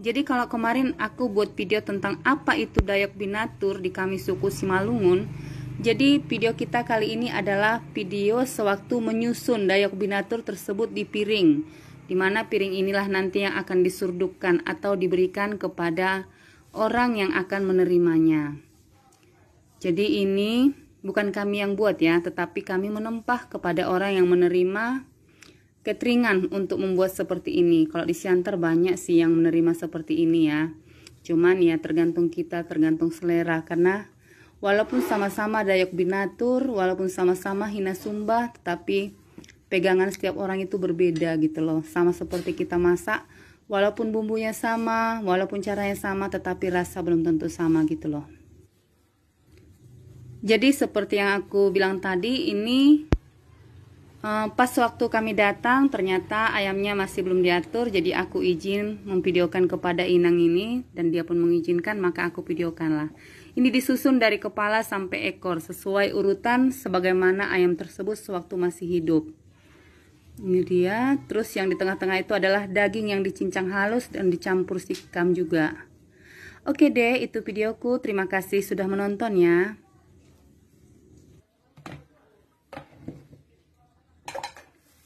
Jadi kalau kemarin aku buat video tentang apa itu Dayak Binatur di kami suku Simalungun, jadi video kita kali ini adalah video sewaktu menyusun Dayak Binatur tersebut di piring, dimana piring inilah nanti yang akan disurdupkan atau diberikan kepada orang yang akan menerimanya. Jadi ini bukan kami yang buat ya, tetapi kami menempah kepada orang yang menerima cateringan untuk membuat seperti ini. Kalau di Siantar banyak sih yang menerima seperti ini ya. Cuman ya tergantung kita, tergantung selera. Karena walaupun sama-sama Dayak Binatur, walaupun sama-sama Hina Sumba, tetapi pegangan setiap orang itu berbeda gitu loh. Sama seperti kita masak, walaupun bumbunya sama, walaupun caranya sama, tetapi rasa belum tentu sama gitu loh. Jadi seperti yang aku bilang tadi, ini pas waktu kami datang ternyata ayamnya masih belum diatur, jadi aku izin memvideokan kepada Inang ini dan dia pun mengizinkan, maka aku videokan lah. Ini disusun dari kepala sampai ekor sesuai urutan sebagaimana ayam tersebut sewaktu masih hidup. Ini dia. Terus yang di tengah-tengah itu adalah daging yang dicincang halus dan dicampur sikam juga. Oke deh, itu videoku. Terima kasih sudah menonton ya.